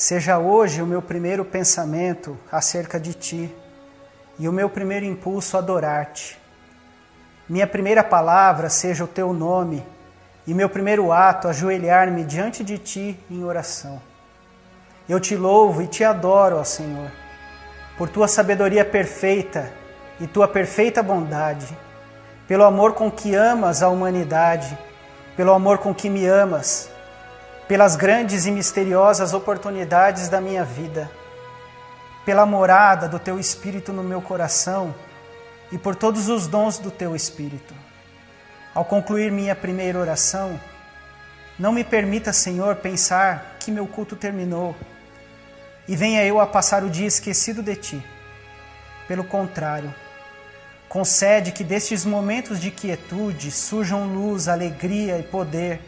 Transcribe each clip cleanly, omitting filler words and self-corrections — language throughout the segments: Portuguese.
seja hoje o meu primeiro pensamento acerca de Ti e o meu primeiro impulso adorar-te. Minha primeira palavra seja o Teu nome e meu primeiro ato ajoelhar-me diante de Ti em oração. Eu Te louvo e Te adoro, ó Senhor, por Tua sabedoria perfeita e Tua perfeita bondade, pelo amor com que amas a humanidade, pelo amor com que me amas, pelas grandes e misteriosas oportunidades da minha vida, pela morada do Teu Espírito no meu coração e por todos os dons do Teu Espírito. Ao concluir minha primeira oração, não me permita, Senhor, pensar que meu culto terminou e venha eu a passar o dia esquecido de Ti. Pelo contrário, concede que destes momentos de quietude surjam luz, alegria e poder,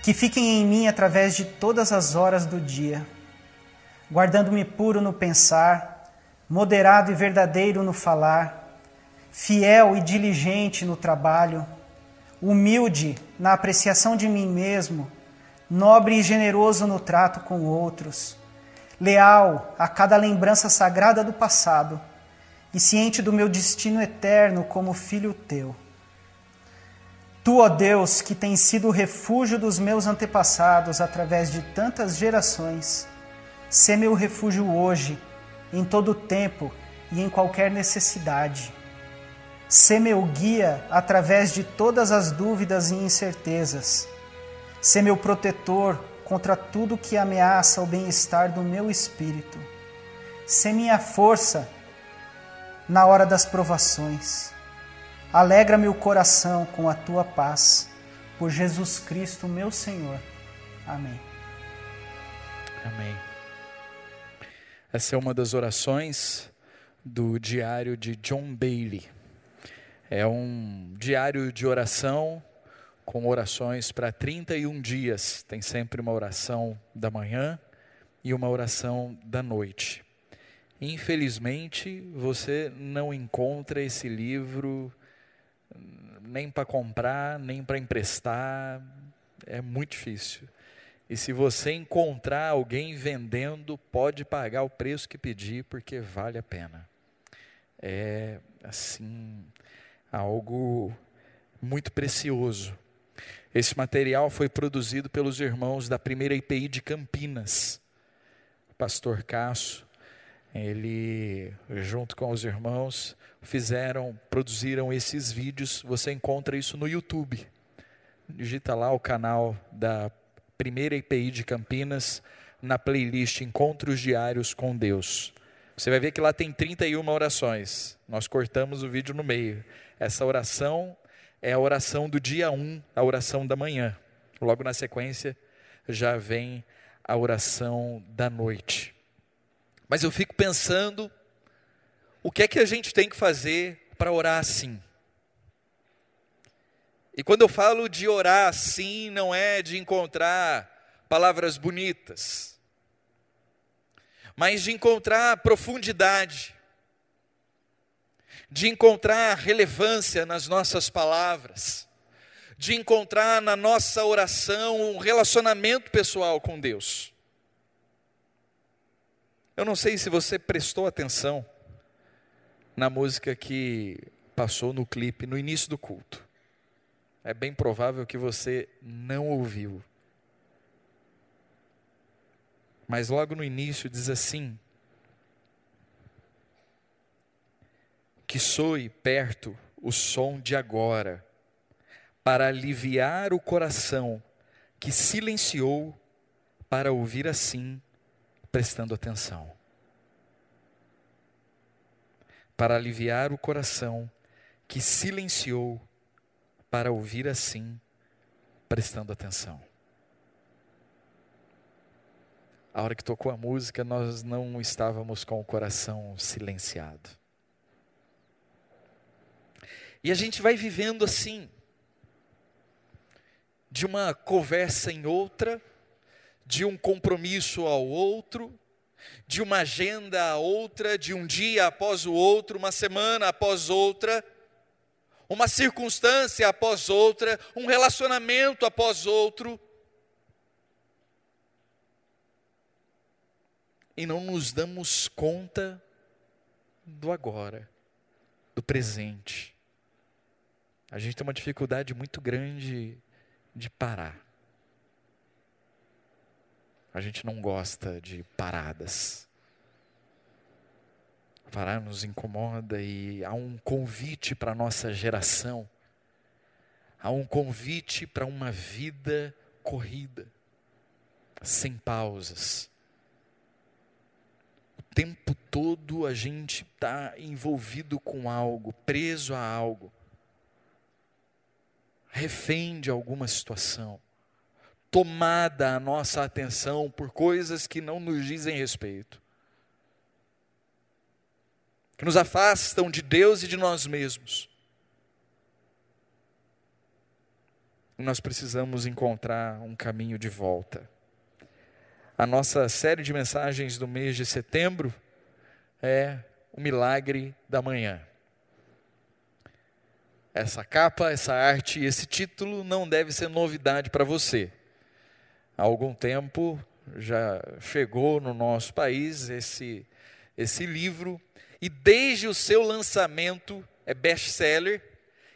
que fiquem em mim através de todas as horas do dia, guardando-me puro no pensar, moderado e verdadeiro no falar, fiel e diligente no trabalho, humilde na apreciação de mim mesmo, nobre e generoso no trato com outros, leal a cada lembrança sagrada do passado, e ciente do meu destino eterno como filho teu. Tu, ó Deus, que tens sido o refúgio dos meus antepassados através de tantas gerações, sê meu refúgio hoje, em todo o tempo e em qualquer necessidade. Sê meu guia através de todas as dúvidas e incertezas. Sê meu protetor contra tudo que ameaça o bem-estar do meu espírito. Sê minha força na hora das provações. Alegra meu coração com a Tua paz. Por Jesus Cristo, meu Senhor. Amém. Amém. Essa é uma das orações do diário de John Bailey. É um diário de oração com orações para 31 dias. Tem sempre uma oração da manhã e uma oração da noite. Infelizmente, você não encontra esse livro nem para comprar, nem para emprestar. É muito difícil. E se você encontrar alguém vendendo, pode pagar o preço que pedir, porque vale a pena. É, assim, algo muito precioso. Esse material foi produzido pelos irmãos da primeira IPI de Campinas. O pastor Cássio, ele, junto com os irmãos, produziram esses vídeos. Você encontra isso no YouTube. Digita lá o canal da primeira IPI de Campinas, na playlist Encontros Diários com Deus. Você vai ver que lá tem 31 orações. Nós cortamos o vídeo no meio. Essa oração é a oração do dia 1, a oração da manhã. Logo na sequência já vem a oração da noite. Mas eu fico pensando, o que é que a gente tem que fazer para orar assim? E quando eu falo de orar assim, não é de encontrar palavras bonitas, mas de encontrar profundidade, de encontrar relevância nas nossas palavras, de encontrar na nossa oração um relacionamento pessoal com Deus. Eu não sei se você prestou atenção na música que passou no clipe no início do culto. É bem provável que você não ouviu. Mas logo no início diz assim: que soe perto o som de agora, para aliviar o coração que silenciou para ouvir assim, prestando atenção. Para aliviar o coração que silenciou para ouvir assim, prestando atenção. A hora que tocou a música, nós não estávamos com o coração silenciado. E a gente vai vivendo assim, de uma conversa em outra, de um compromisso ao outro, de uma agenda a outra, de um dia após o outro, uma semana após outra, uma circunstância após outra, um relacionamento após outro. e não nos damos conta do agora, do presente. A gente tem uma dificuldade muito grande de parar. A gente não gosta de paradas. Parar nos incomoda e há um convite para a nossa geração. Há um convite para uma vida corrida, sem pausas. O tempo todo a gente está envolvido com algo, preso a algo, refém de alguma situação, tomada a nossa atenção por coisas que não nos dizem respeito, que nos afastam de Deus e de nós mesmos. Nós precisamos encontrar um caminho de volta. A nossa série de mensagens do mês de setembro é o milagre da manhã. Essa capa, essa arte, esse título não deve ser novidade para você. Há algum tempo já chegou no nosso país esse livro, e desde o seu lançamento é best-seller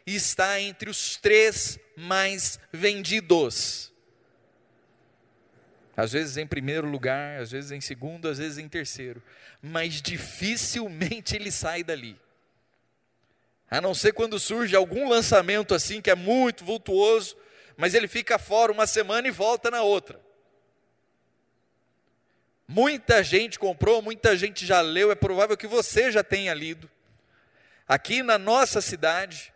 e está entre os 3 mais vendidos. Às vezes em primeiro lugar, às vezes em segundo, às vezes em terceiro. Mas dificilmente ele sai dali. A não ser quando surge algum lançamento assim que é muito vultuoso, mas ele fica fora uma semana e volta na outra. Muita gente comprou, muita gente já leu, é provável que você já tenha lido. Aqui na nossa cidade,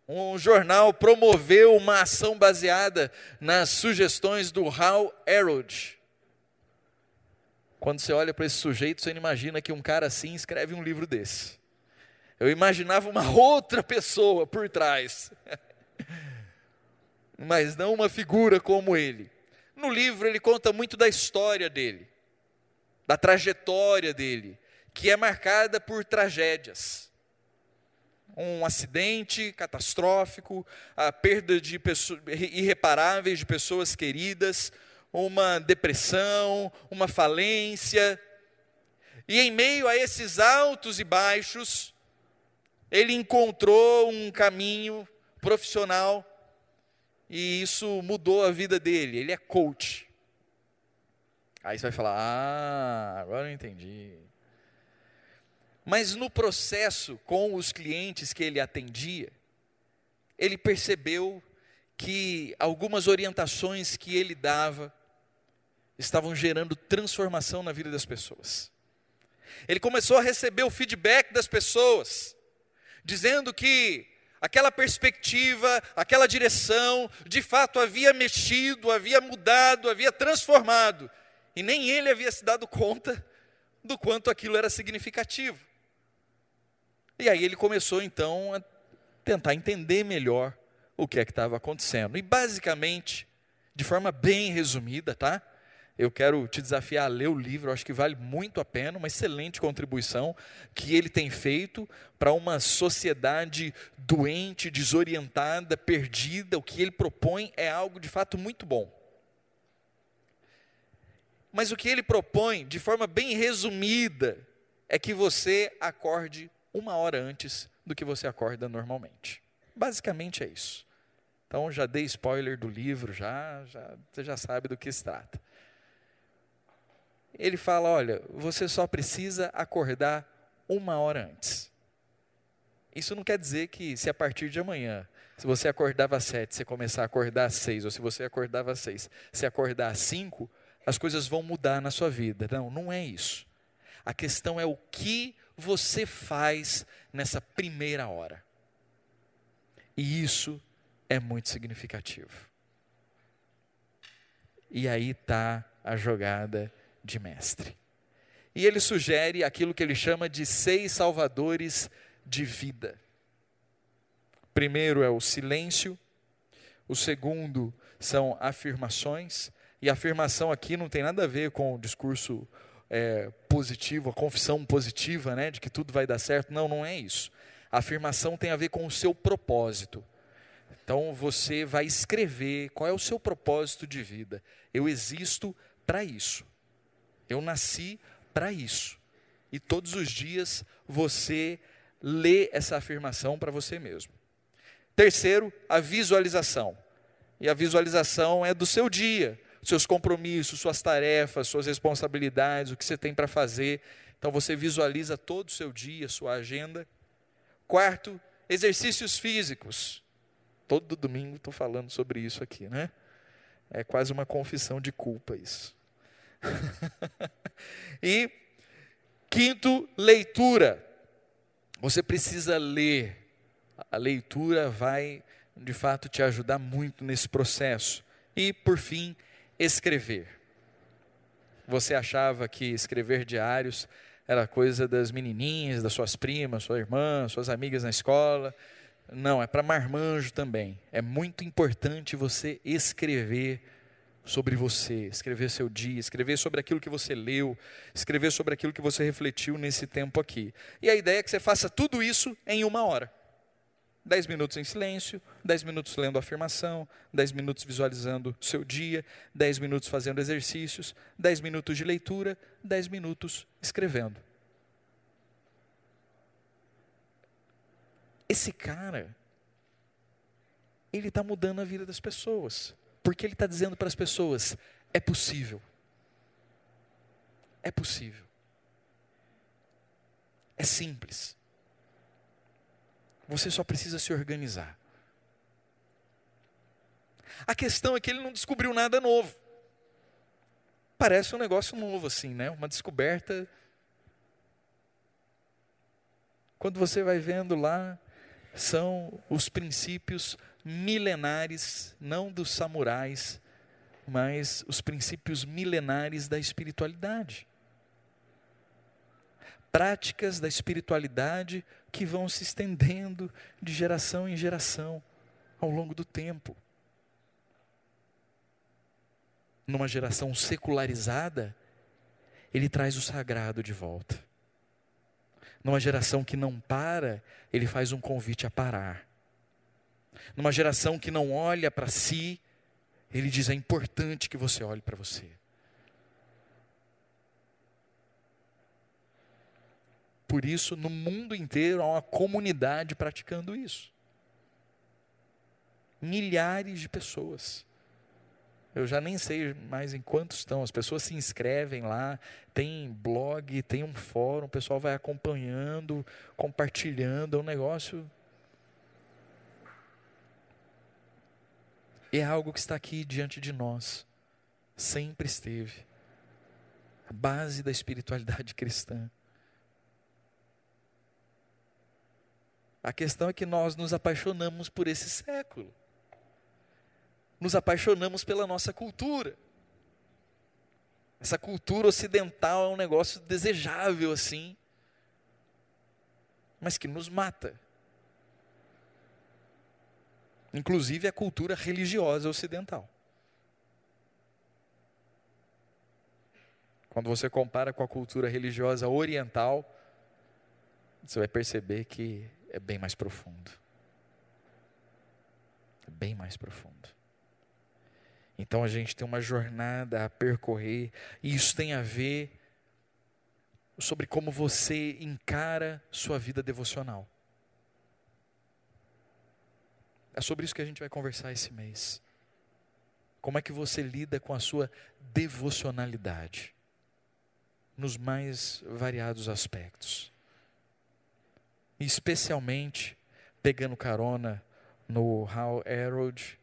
um jornal promoveu uma ação baseada nas sugestões do Hal Herold. Quando você olha para esse sujeito, você não imagina que um cara assim escreve um livro desse. Eu imaginava uma outra pessoa por trás, mas não uma figura como ele. No livro ele conta muito da história dele, da trajetória dele, que é marcada por tragédias. Um acidente catastrófico, a perda de pessoas irreparáveis de pessoas queridas, uma depressão, uma falência. E em meio a esses altos e baixos, ele encontrou um caminho profissional e isso mudou a vida dele. Ele é coach. Aí você vai falar, agora eu entendi. Mas no processo com os clientes que ele atendia, ele percebeu que algumas orientações que ele dava estavam gerando transformação na vida das pessoas. Ele começou a receber o feedback das pessoas, dizendo que aquela perspectiva, aquela direção, de fato havia mexido, havia mudado, havia transformado, e nem ele havia se dado conta do quanto aquilo era significativo. E aí ele começou então a tentar entender melhor o que é que estava acontecendo. E basicamente, de forma bem resumida, tá? Eu quero te desafiar a ler o livro, eu acho que vale muito a pena, uma excelente contribuição que ele tem feito para uma sociedade doente, desorientada, perdida. O que ele propõe é algo de fato muito bom. Mas o que ele propõe, de forma bem resumida, é que você acorde 1 hora antes do que você acorda normalmente. Basicamente é isso. Então já dei spoiler do livro, você já sabe do que se trata. Ele fala, olha, você só precisa acordar 1 hora antes. Isso não quer dizer que se a partir de amanhã, se você acordava às 7, você começar a acordar às 6, ou se você acordava às 6, se acordar às 5, as coisas vão mudar na sua vida. Não, não é isso. A questão é o que você faz nessa primeira hora. E isso é muito significativo. E aí está a jogada de mestre. E ele sugere aquilo que ele chama de 6 salvadores de vida. O primeiro é o silêncio. O segundo são afirmações. E a afirmação aqui não tem nada a ver com o discurso positivo, a confissão positiva, né, de que tudo vai dar certo. Não, não é isso. A afirmação tem a ver com o seu propósito. Então você vai escrever qual é o seu propósito de vida. Eu existo para isso. Eu nasci para isso. E todos os dias você lê essa afirmação para você mesmo. Terceiro, a visualização. E a visualização é do seu dia, seus compromissos, suas tarefas, suas responsabilidades, o que você tem para fazer. Então você visualiza todo o seu dia, sua agenda. Quarto, exercícios físicos. Todo domingo estou falando sobre isso aqui, né? É quase uma confissão de culpa isso. E quinto, leitura. Você precisa ler. A leitura vai, de fato, te ajudar muito nesse processo. E, por fim, escrever. Você achava que escrever diários era coisa das menininhas, das suas primas, sua irmã, suas amigas na escola. Não, é para marmanjo também. É muito importante você escrever sobre você, escrever seu dia, escrever sobre aquilo que você leu, escrever sobre aquilo que você refletiu nesse tempo aqui. E a ideia é que você faça tudo isso em 1 hora. 10 minutos em silêncio, 10 minutos lendo a afirmação, 10 minutos visualizando o seu dia, 10 minutos fazendo exercícios, 10 minutos de leitura, 10 minutos escrevendo. Esse cara, ele está mudando a vida das pessoas. Porque ele está dizendo para as pessoas, é possível. É possível. É simples. Você só precisa se organizar. A questão é que ele não descobriu nada novo. Parece um negócio novo assim, né? Uma descoberta. Quando você vai vendo lá, são os princípios milenares, não dos samurais, mas os princípios milenares da espiritualidade. Práticas da espiritualidade que vão se estendendo de geração em geração ao longo do tempo. Numa geração secularizada, ele traz o sagrado de volta. Numa geração que não para, ele faz um convite a parar. Numa geração que não olha para si, ele diz, é importante que você olhe para você. Por isso, no mundo inteiro, há uma comunidade praticando isso. Milhares de pessoas. Eu já nem sei mais em quantos estão. As pessoas se inscrevem lá, tem blog, tem um fórum, o pessoal vai acompanhando, compartilhando, é um negócio. É algo que está aqui diante de nós. Sempre esteve. A base da espiritualidade cristã. A questão é que nós nos apaixonamos por esse século. Nos apaixonamos pela nossa cultura. Essa cultura ocidental é um negócio desejável assim, mas que nos mata. Inclusive a cultura religiosa ocidental. Quando você compara com a cultura religiosa oriental, você vai perceber que é bem mais profundo. É bem mais profundo. Então a gente tem uma jornada a percorrer, e isso tem a ver sobre como você encara sua vida devocional. É sobre isso que a gente vai conversar esse mês. Como é que você lida com a sua devocionalidade, nos mais variados aspectos. E especialmente, pegando carona no Hal Elrod,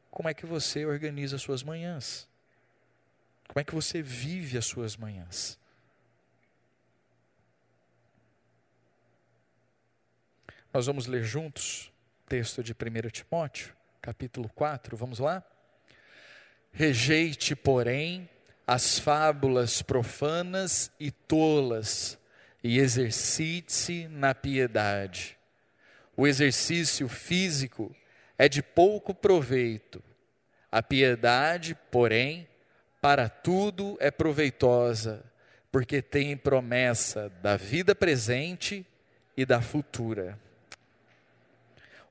como é que você organiza as suas manhãs? Como é que você vive as suas manhãs? Nós vamos ler juntos o texto de 1 Timóteo, capítulo 4, vamos lá? Rejeite, porém, as fábulas profanas e tolas, e exercite-se na piedade. O exercício físico é de pouco proveito. A piedade, porém, para tudo é proveitosa, porque tem promessa da vida presente e da futura.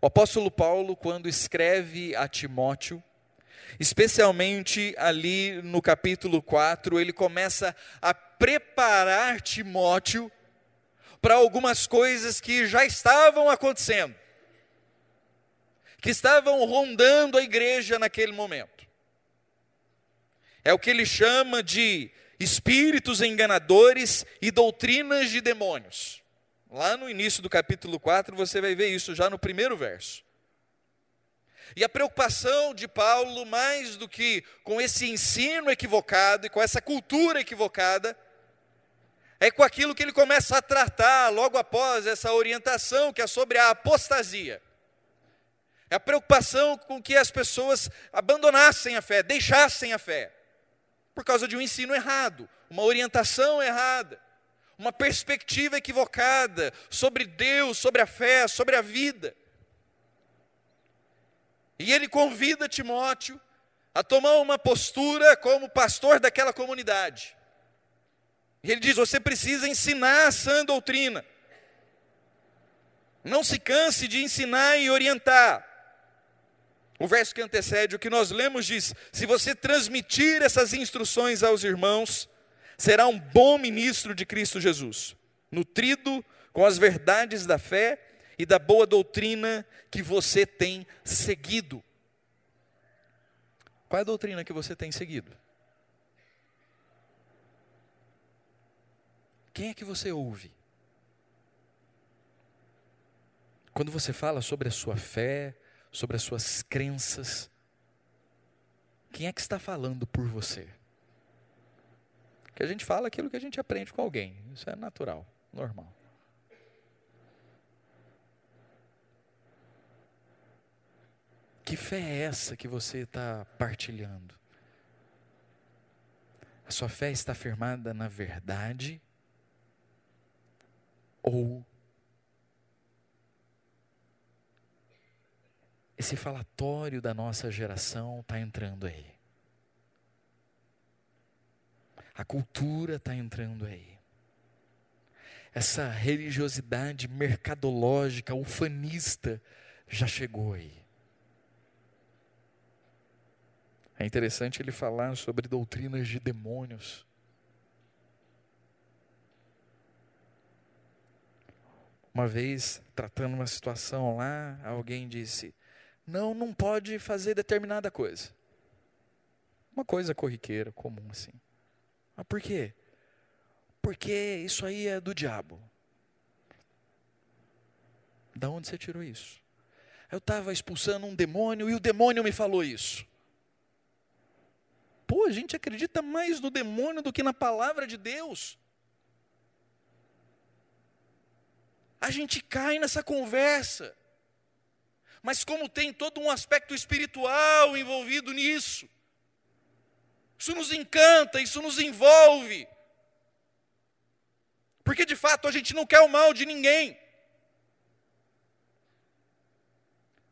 O apóstolo Paulo, quando escreve a Timóteo, especialmente ali no capítulo 4, ele começa a preparar Timóteo para algumas coisas que já estavam acontecendo, que estavam rondando a igreja naquele momento. É o que ele chama de espíritos enganadores e doutrinas de demônios. Lá no início do capítulo 4, você vai ver isso já no primeiro verso. E a preocupação de Paulo, mais do que com esse ensino equivocado e com essa cultura equivocada, é com aquilo que ele começa a tratar logo após essa orientação, que é sobre a apostasia. É a preocupação com que as pessoas abandonassem a fé, deixassem a fé, por causa de um ensino errado, uma orientação errada, uma perspectiva equivocada sobre Deus, sobre a fé, sobre a vida. E ele convida Timóteo a tomar uma postura como pastor daquela comunidade. E ele diz: você precisa ensinar a sã doutrina. Não se canse de ensinar e orientar. O verso que antecede o que nós lemos diz: se você transmitir essas instruções aos irmãos, será um bom ministro de Cristo Jesus, nutrido com as verdades da fé e da boa doutrina que você tem seguido. Qual é a doutrina que você tem seguido? Quem é que você ouve? Quando você fala sobre a sua fé, sobre as suas crenças, quem é que está falando por você? Que a gente fala aquilo que a gente aprende com alguém, isso é natural, normal. Que fé é essa que você está partilhando? A sua fé está firmada na verdade? Ou esse falatório da nossa geração está entrando aí? A cultura está entrando aí. Essa religiosidade mercadológica, ufanista, já chegou aí. É interessante ele falar sobre doutrinas de demônios. Uma vez, tratando uma situação lá, alguém disse: não pode fazer determinada coisa. Uma coisa corriqueira, comum assim. Mas por quê? Porque isso aí é do diabo. Da onde você tirou isso? Eu estava expulsando um demônio e o demônio me falou isso. Pô, a gente acredita mais no demônio do que na palavra de Deus. A gente cai nessa conversa. Mas como tem todo um aspecto espiritual envolvido nisso, isso nos encanta, isso nos envolve. Porque de fato a gente não quer o mal de ninguém.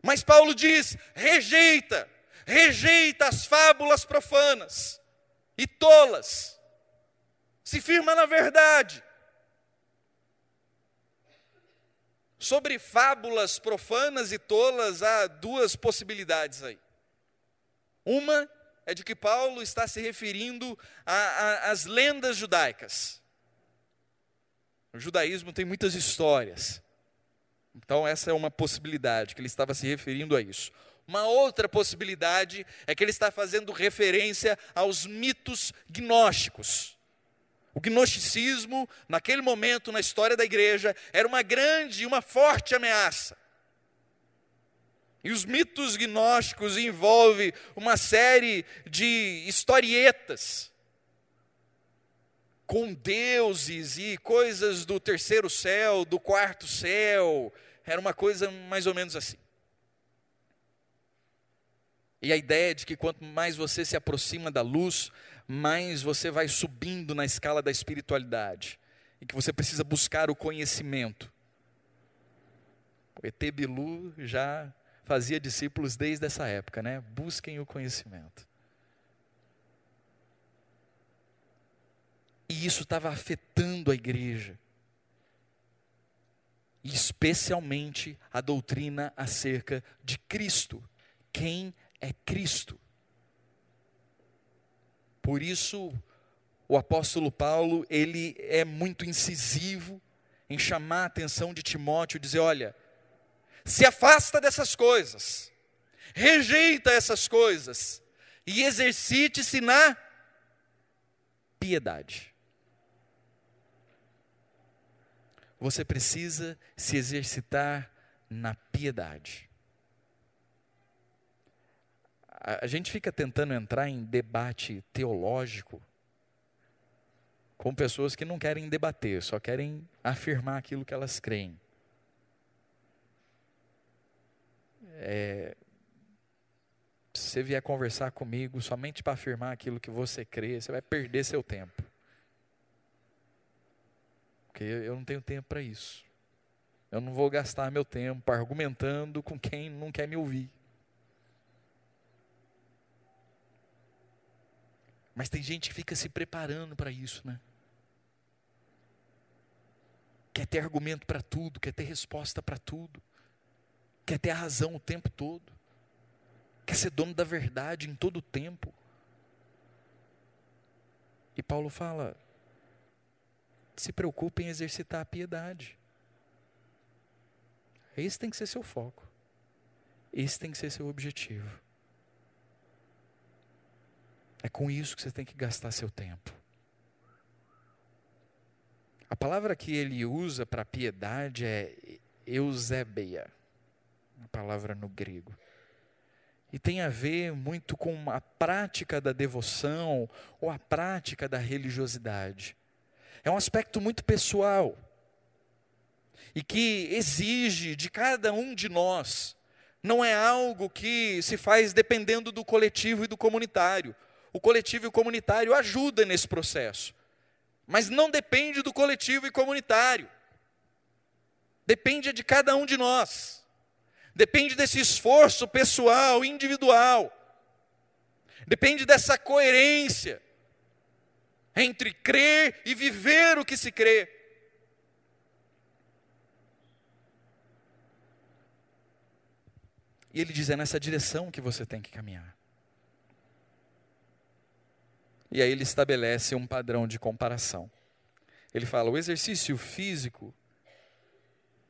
Mas Paulo diz: rejeita as fábulas profanas e tolas. Se firma na verdade. Sobre fábulas profanas e tolas, há duas possibilidades aí. Uma é de que Paulo está se referindo às lendas judaicas. O judaísmo tem muitas histórias. Então essa é uma possibilidade, que ele estava se referindo a isso. Uma outra possibilidade é que ele está fazendo referência aos mitos gnósticos. O gnosticismo, naquele momento na história da igreja, era uma grande e uma forte ameaça. E os mitos gnósticos envolvem uma série de historietas com deuses e coisas do terceiro céu, do quarto céu. Era uma coisa mais ou menos assim. E a ideia de que quanto mais você se aproxima da luz, mais você vai subindo na escala da espiritualidade. E que você precisa buscar o conhecimento. O ET Bilu já fazia discípulos desde essa época, né? Busquem o conhecimento. E isso estava afetando a igreja. E especialmente a doutrina acerca de Cristo. Quem é Cristo? Por isso, o apóstolo Paulo, ele é muito incisivo em chamar a atenção de Timóteo, dizer, olha, se afasta dessas coisas, rejeita essas coisas, e exercite-se na piedade. Você precisa se exercitar na piedade. A gente fica tentando entrar em debate teológico com pessoas que não querem debater, só querem afirmar aquilo que elas creem. Se você vier conversar comigo somente para afirmar aquilo que você crê, você vai perder seu tempo. Porque eu não tenho tempo para isso. Eu não vou gastar meu tempo argumentando com quem não quer me ouvir. Mas tem gente que fica se preparando para isso, né? Quer ter argumento para tudo, quer ter resposta para tudo, quer ter a razão o tempo todo, quer ser dono da verdade em todo o tempo. E Paulo fala, se preocupe em exercitar a piedade. Esse tem que ser seu foco, esse tem que ser seu objetivo. É com isso que você tem que gastar seu tempo. A palavra que ele usa para piedade é eusebeia, a palavra no grego. E tem a ver muito com a prática da devoção ou a prática da religiosidade. É um aspecto muito pessoal e que exige de cada um de nós. Não é algo que se faz dependendo do coletivo e do comunitário. O coletivo e o comunitário ajudam nesse processo, mas não depende do coletivo e comunitário. Depende de cada um de nós. Depende desse esforço pessoal, individual. Depende dessa coerência entre crer e viver o que se crê. E ele diz, é nessa direção que você tem que caminhar. E aí ele estabelece um padrão de comparação. Ele fala, o exercício físico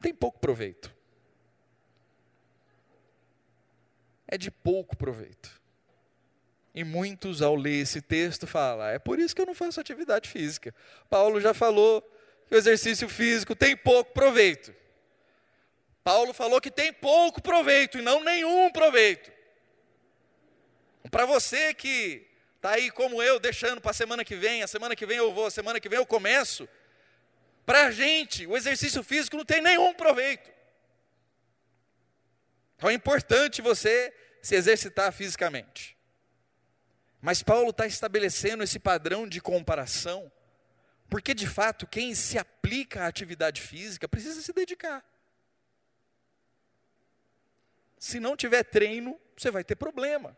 tem pouco proveito. É de pouco proveito. E muitos, ao ler esse texto, falam, é por isso que eu não faço atividade física. Paulo já falou que o exercício físico tem pouco proveito. Paulo falou que tem pouco proveito e não nenhum proveito. Para você que está aí como eu, deixando para a semana que vem eu vou, a semana que vem eu começo. Para a gente, o exercício físico não tem nenhum proveito. Então é importante você se exercitar fisicamente. Mas Paulo está estabelecendo esse padrão de comparação, porque de fato quem se aplica à atividade física precisa se dedicar. Se não tiver treino, você vai ter problema.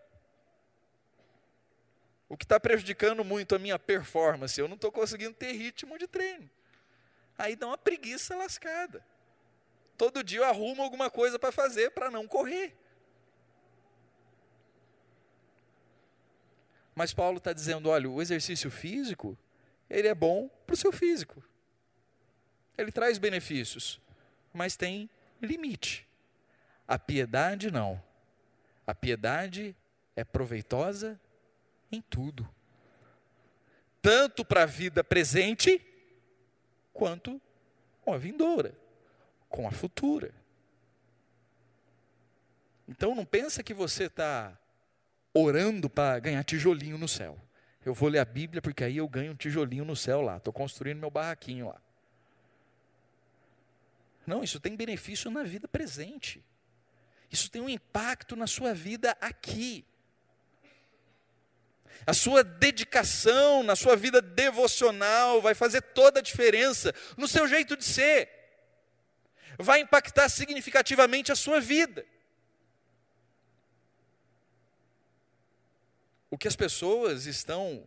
O que está prejudicando muito a minha performance, eu não estou conseguindo ter ritmo de treino. Aí dá uma preguiça lascada. Todo dia eu arrumo alguma coisa para fazer para não correr. Mas Paulo está dizendo, olha, o exercício físico, ele é bom para o seu físico. Ele traz benefícios, mas tem limite. A piedade não. A piedade é proveitosa em tudo. Tanto para a vida presente, quanto com a vindoura, com a futura. Então não pensa que você está orando para ganhar tijolinho no céu. Eu vou ler a Bíblia porque aí eu ganho um tijolinho no céu lá. Estou construindo meu barraquinho lá. Não, isso tem benefício na vida presente. Isso tem um impacto na sua vida aqui. A sua dedicação na sua vida devocional vai fazer toda a diferença no seu jeito de ser. Vai impactar significativamente a sua vida. O que as pessoas estão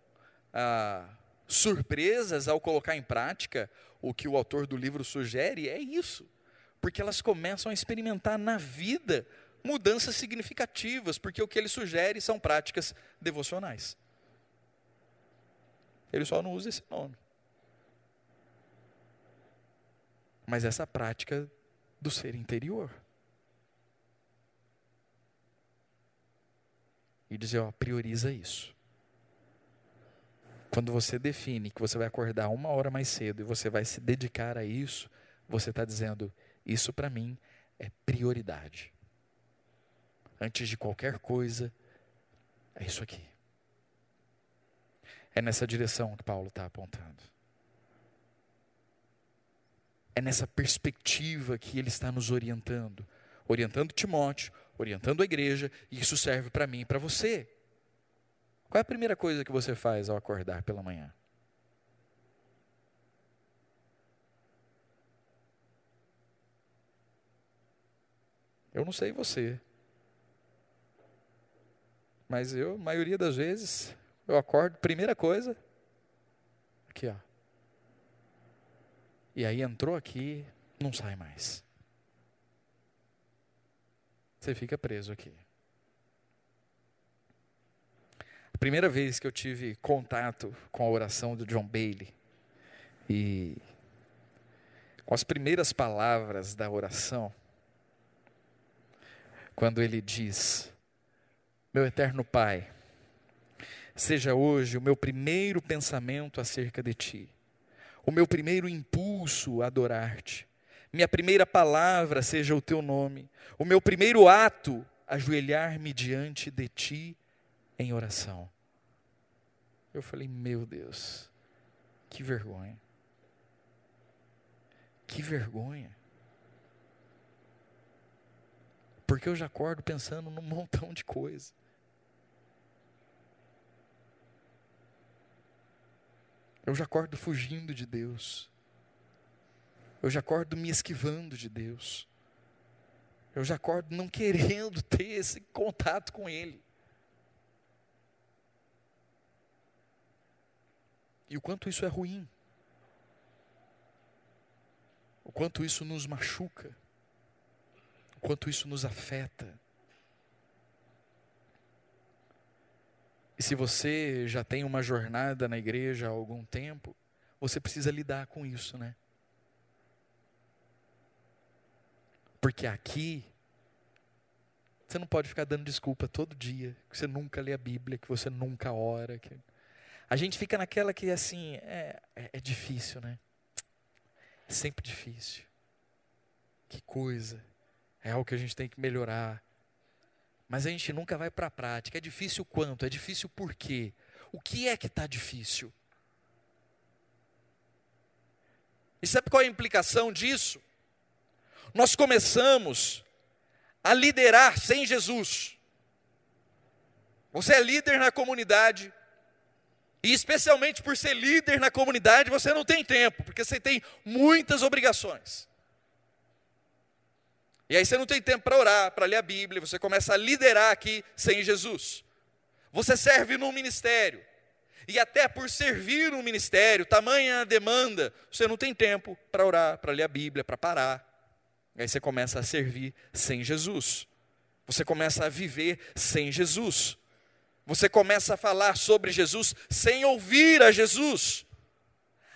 surpresas ao colocar em prática o que o autor do livro sugere é isso. Porque elas começam a experimentar na vida mudanças significativas, porque o que ele sugere são práticas devocionais. Ele só não usa esse nome. Mas essa prática do ser interior. E dizer, ó, prioriza isso. Quando você define que você vai acordar 1 hora mais cedo e você vai se dedicar a isso, você está dizendo, isso para mim é prioridade. Antes de qualquer coisa, é isso aqui. É nessa direção que Paulo está apontando. É nessa perspectiva que ele está nos orientando. Orientando Timóteo, orientando a igreja, e isso serve para mim e para você. Qual é a primeira coisa que você faz ao acordar pela manhã? Eu não sei você. Mas eu, a maioria das vezes, eu acordo, primeira coisa, aqui ó. E aí entrou aqui, não sai mais. Você fica preso aqui. A primeira vez que eu tive contato com a oração do John Bailey, e com as primeiras palavras da oração, quando ele diz, meu eterno Pai, seja hoje o meu primeiro pensamento acerca de Ti, o meu primeiro impulso a adorar-te, minha primeira palavra seja o Teu nome, o meu primeiro ato ajoelhar-me diante de Ti em oração. Eu falei, meu Deus, que vergonha. Que vergonha. Porque eu já acordo pensando num montão de coisa. Eu já acordo fugindo de Deus. Eu já acordo me esquivando de Deus. Eu já acordo não querendo ter esse contato com Ele. E o quanto isso é ruim. O quanto isso nos machuca. O quanto isso nos afeta. E se você já tem uma jornada na igreja há algum tempo, você precisa lidar com isso, né? Porque aqui, você não pode ficar dando desculpa todo dia, que você nunca lê a Bíblia, que você nunca ora. A gente fica naquela que assim, é difícil, né? É sempre difícil. Que coisa. É algo que a gente tem que melhorar. Mas a gente nunca vai para a prática. É difícil quanto? É difícil por quê? O que é que está difícil? E sabe qual é a implicação disso? Nós começamos a liderar sem Jesus. Você é líder na comunidade. E especialmente por ser líder na comunidade, você não tem tempo. Porque você tem muitas obrigações. E aí você não tem tempo para orar, para ler a Bíblia, você começa a liderar aqui sem Jesus. Você serve num ministério, e até por servir num ministério, tamanha a demanda, você não tem tempo para orar, para ler a Bíblia, para parar. E aí você começa a servir sem Jesus. Você começa a viver sem Jesus. Você começa a falar sobre Jesus sem ouvir a Jesus.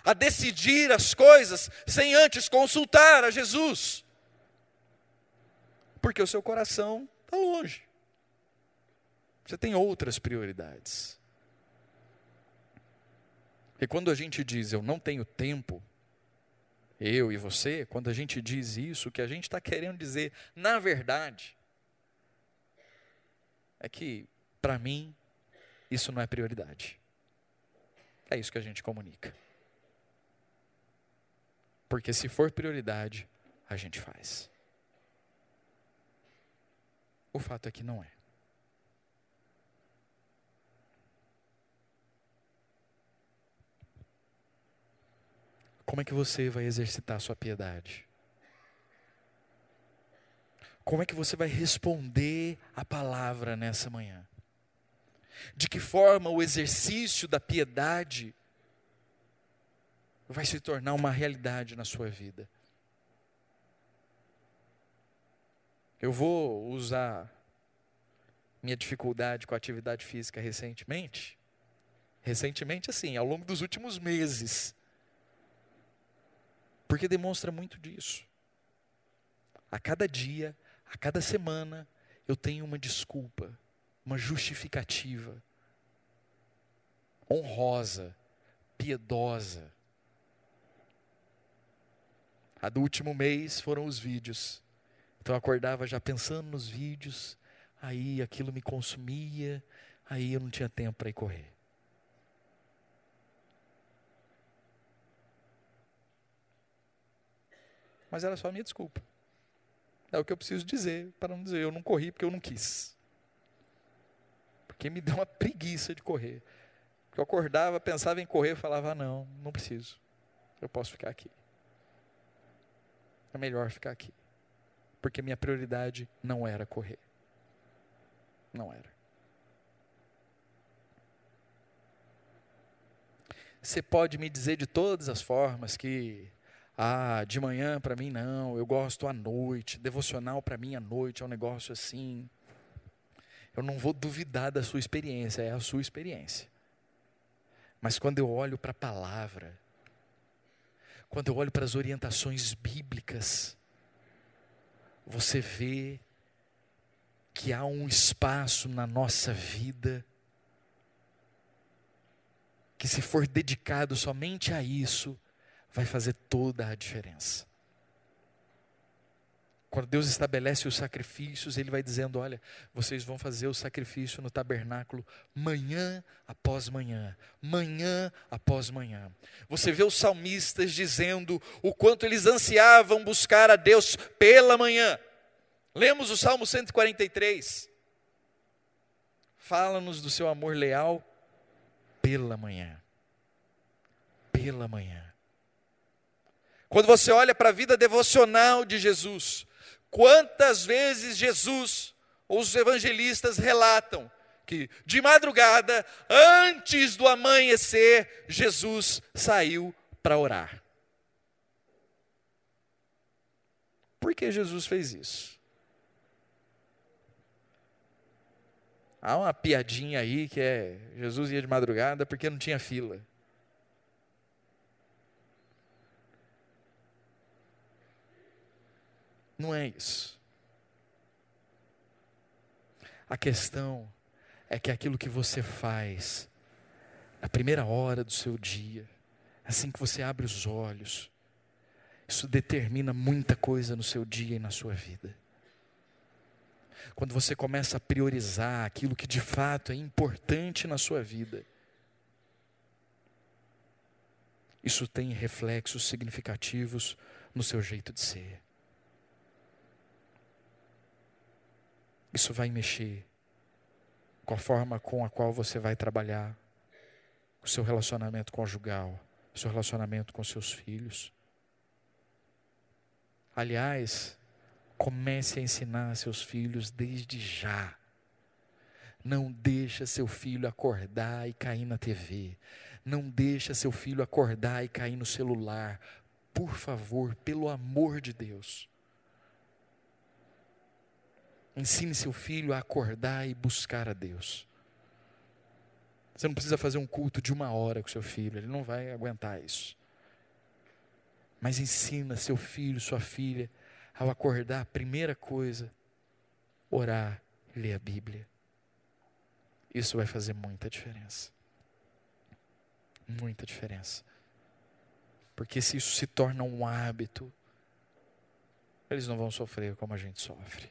A decidir as coisas sem antes consultar a Jesus. Porque o seu coração está longe. Você tem outras prioridades. E quando a gente diz, eu não tenho tempo, eu e você, quando a gente diz isso, o que a gente está querendo dizer, na verdade, é que, para mim, isso não é prioridade. É isso que a gente comunica. Porque se for prioridade, a gente faz. O fato é que não é. Como é que você vai exercitar a sua piedade? Como é que você vai responder a palavra nessa manhã? De que forma o exercício da piedade vai se tornar uma realidade na sua vida? Eu vou usar minha dificuldade com a atividade física recentemente Recentemente, assim, ao longo dos últimos meses. Porque demonstra muito disso. A cada dia, a cada semana, eu tenho uma desculpa, uma justificativa, honrosa, piedosa. A do último mês foram os vídeos. Então eu acordava já pensando nos vídeos, aí aquilo me consumia, aí eu não tinha tempo para ir correr. Mas era só a minha desculpa. É o que eu preciso dizer, para não dizer eu não corri porque eu não quis. Porque me deu uma preguiça de correr. Porque eu acordava, pensava em correr, falava, não preciso. Eu posso ficar aqui. É melhor ficar aqui. Porque minha prioridade não era correr. Não era. Você pode me dizer de todas as formas que de manhã para mim não, eu gosto à noite, devocional para mim à noite é um negócio assim. Eu não vou duvidar da sua experiência, é a sua experiência. Mas quando eu olho para a palavra, quando eu olho para as orientações bíblicas, você vê que há um espaço na nossa vida que, se for dedicado somente a isso, vai fazer toda a diferença. Quando Deus estabelece os sacrifícios, Ele vai dizendo, olha, vocês vão fazer o sacrifício no tabernáculo manhã após manhã, manhã após manhã. Você vê os salmistas dizendo o quanto eles ansiavam buscar a Deus pela manhã. Lemos o Salmo 143. Fala-nos do seu amor leal pela manhã. Pela manhã. Quando você olha para a vida devocional de Jesus, quantas vezes Jesus, ou os evangelistas relatam que de madrugada, antes do amanhecer, Jesus saiu para orar. Por que Jesus fez isso? Há uma piadinha aí que é, Jesus ia de madrugada porque não tinha fila. Não é isso. A questão é que aquilo que você faz na primeira hora do seu dia, assim que você abre os olhos, isso determina muita coisa no seu dia e na sua vida. Quando você começa a priorizar aquilo que de fato é importante na sua vida, isso tem reflexos significativos no seu jeito de ser. Isso vai mexer com a forma com a qual você vai trabalhar, o seu relacionamento conjugal, o seu relacionamento com seus filhos. Aliás, comece a ensinar seus filhos desde já. Não deixa seu filho acordar e cair na TV. Não deixa seu filho acordar e cair no celular. Por favor, pelo amor de Deus. Ensine seu filho a acordar e buscar a Deus. Você não precisa fazer um culto de 1 hora com seu filho, ele não vai aguentar isso. Mas ensina seu filho, sua filha, ao acordar, a primeira coisa, orar e ler a Bíblia. Isso vai fazer muita diferença. Muita diferença. Porque se isso se torna um hábito, eles não vão sofrer como a gente sofre.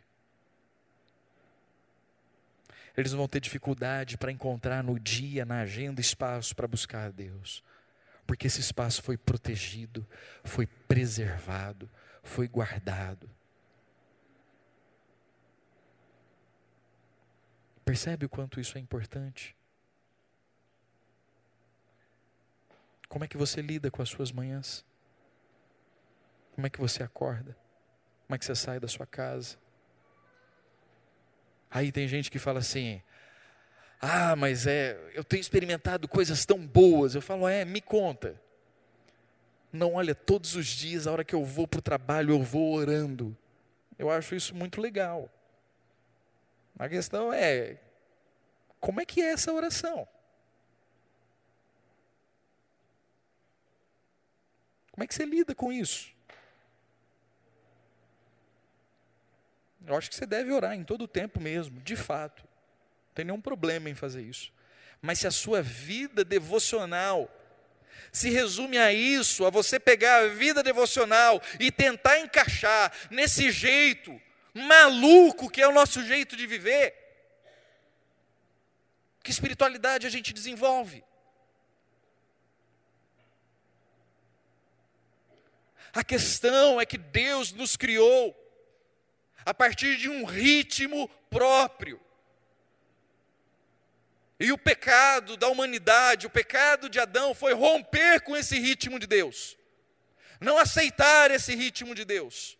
Eles não vão ter dificuldade para encontrar no dia, na agenda, espaço para buscar a Deus. Porque esse espaço foi protegido, foi preservado, foi guardado. Percebe o quanto isso é importante? Como é que você lida com as suas manhãs? Como é que você acorda? Como é que você sai da sua casa? Aí tem gente que fala assim, mas eu tenho experimentado coisas tão boas. Eu falo, me conta. Não, olha, todos os dias, a hora que eu vou para o trabalho, eu vou orando. Eu acho isso muito legal. A questão é, como é que é essa oração? Como é que você lida com isso? Eu acho que você deve orar em todo o tempo mesmo, de fato. Não tem nenhum problema em fazer isso. Mas se a sua vida devocional se resume a isso, a você pegar a vida devocional e tentar encaixar nesse jeito maluco que é o nosso jeito de viver, que espiritualidade a gente desenvolve? A questão é que Deus nos criou a partir de um ritmo próprio. E o pecado da humanidade, o pecado de Adão foi romper com esse ritmo de Deus. Não aceitar esse ritmo de Deus.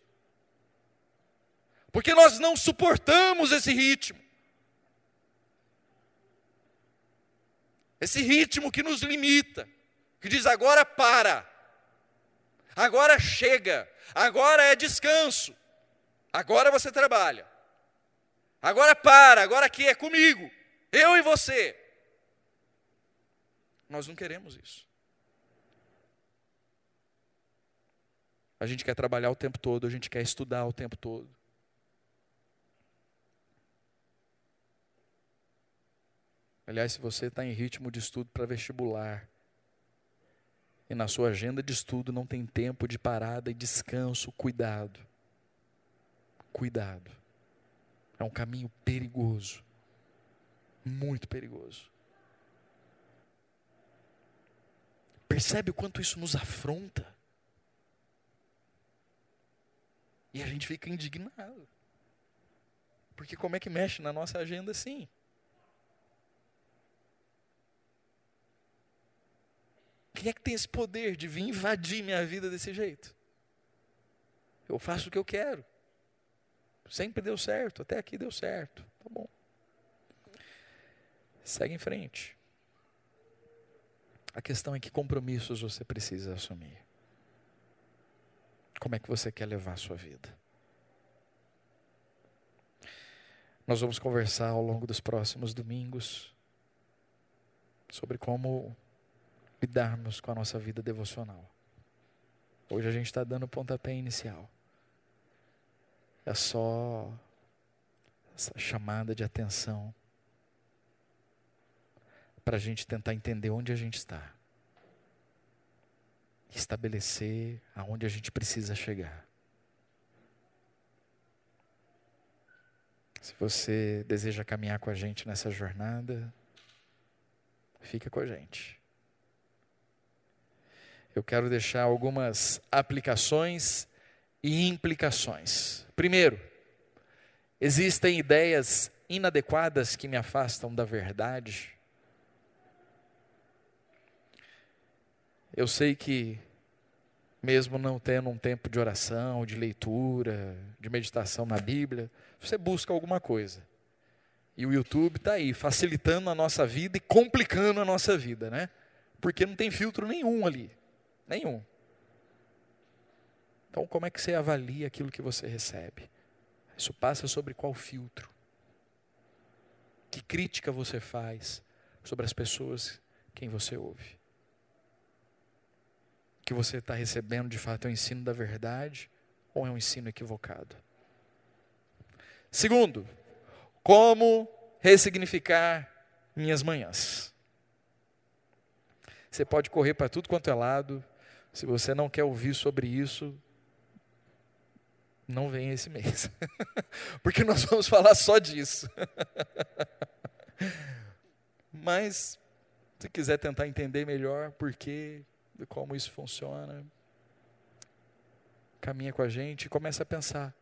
Porque nós não suportamos esse ritmo. Esse ritmo que nos limita, que diz agora para, agora chega, agora é descanso, agora você trabalha, agora para, agora aqui é comigo. Eu e você. Nós não queremos isso. A gente quer trabalhar o tempo todo, a gente quer estudar o tempo todo. Aliás, se você está em ritmo de estudo para vestibular, e na sua agenda de estudo não tem tempo de parada e descanso, cuidado. Cuidado. É um caminho perigoso. Muito perigoso. Percebe o quanto isso nos afronta? E a gente fica indignado. Porque como é que mexe na nossa agenda assim? Quem é que tem esse poder de vir invadir minha vida desse jeito? Eu faço o que eu quero. Sempre deu certo, até aqui deu certo. Tá bom. Segue em frente. A questão é que compromissos você precisa assumir. Como é que você quer levar a sua vida? Nós vamos conversar ao longo dos próximos domingos sobre como lidarmos com a nossa vida devocional. Hoje a gente está dando o pontapé inicial. É só essa chamada de atenção para a gente tentar entender onde a gente está. Estabelecer aonde a gente precisa chegar. Se você deseja caminhar com a gente nessa jornada, fica com a gente. Eu quero deixar algumas aplicações e implicações. Primeiro, existem ideias inadequadas que me afastam da verdade. Eu sei que, mesmo não tendo um tempo de oração, de leitura, de meditação na Bíblia, você busca alguma coisa. E o YouTube está aí, facilitando a nossa vida e complicando a nossa vida, né? Porque não tem filtro nenhum ali. Nenhum. Então, como é que você avalia aquilo que você recebe? Isso passa sobre qual filtro? Que crítica você faz sobre as pessoas quem você ouve? Que você está recebendo de fato é o ensino da verdade ou é um ensino equivocado? Segundo, como ressignificar minhas manhãs? Você pode correr para tudo quanto é lado. Se você não quer ouvir sobre isso, não venha esse mês. Porque nós vamos falar só disso. Mas, se quiser tentar entender melhor por quê, como isso funciona, caminha com a gente e começa a pensar.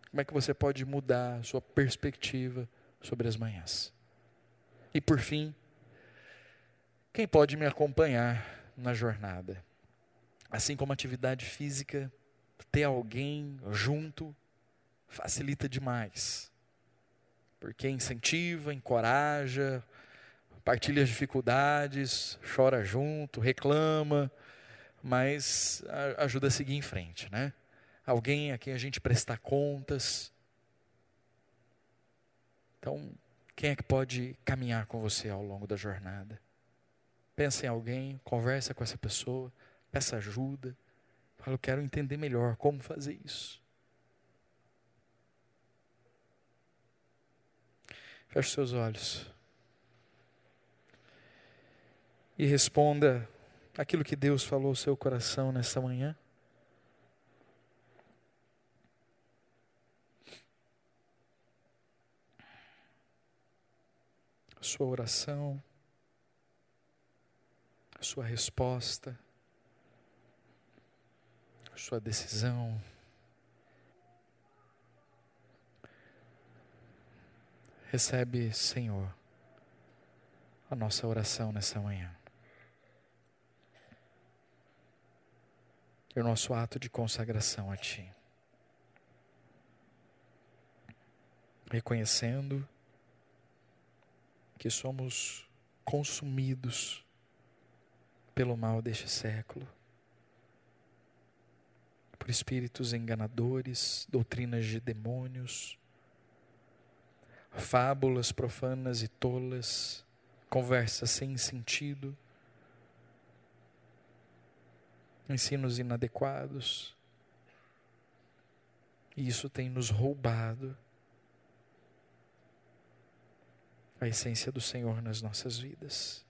Como é que você pode mudar a sua perspectiva sobre as manhãs? E por fim, quem pode me acompanhar na jornada? Assim como a atividade física, ter alguém junto facilita demais. Porque incentiva, encoraja, partilha as dificuldades, chora junto, reclama, mas ajuda a seguir em frente, né? Alguém a quem a gente prestar contas. Então, quem é que pode caminhar com você ao longo da jornada? Pensa em alguém, conversa com essa pessoa, peça ajuda. Fala, eu quero entender melhor como fazer isso. Feche seus olhos. E responda aquilo que Deus falou ao seu coração nessa manhã. A sua oração, a sua resposta, a sua decisão. Recebe, Senhor, a nossa oração nessa manhã. É o nosso ato de consagração a Ti. Reconhecendo que somos consumidos pelo mal deste século, por espíritos enganadores, doutrinas de demônios, fábulas profanas e tolas, conversas sem sentido, ensinos inadequados. E isso tem nos roubado a essência do Senhor nas nossas vidas.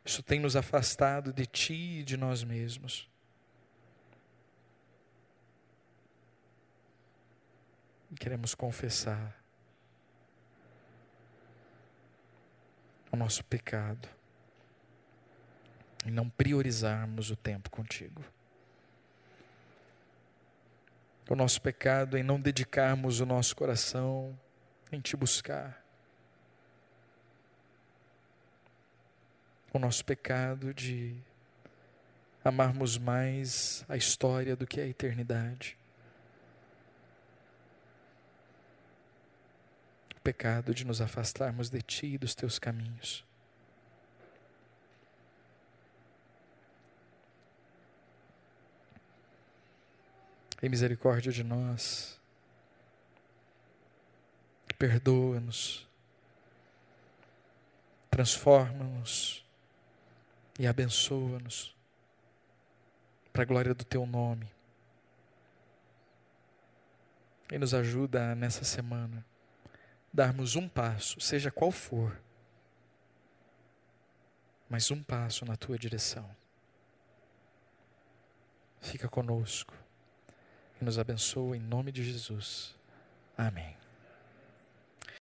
Isso tem nos afastado de Ti e de nós mesmos. E queremos confessar o nosso pecado e não priorizarmos o tempo contigo. O nosso pecado em não dedicarmos o nosso coração em Te buscar. O nosso pecado de amarmos mais a história do que a eternidade. O pecado de nos afastarmos de Ti e dos Teus caminhos. Tem misericórdia de nós. Perdoa-nos. Transforma-nos. E abençoa-nos. Para a glória do Teu nome. E nos ajuda nessa semana. Darmos um passo, seja qual for. Mas um passo na Tua direção. Fica conosco. E nos abençoa em nome de Jesus. Amém.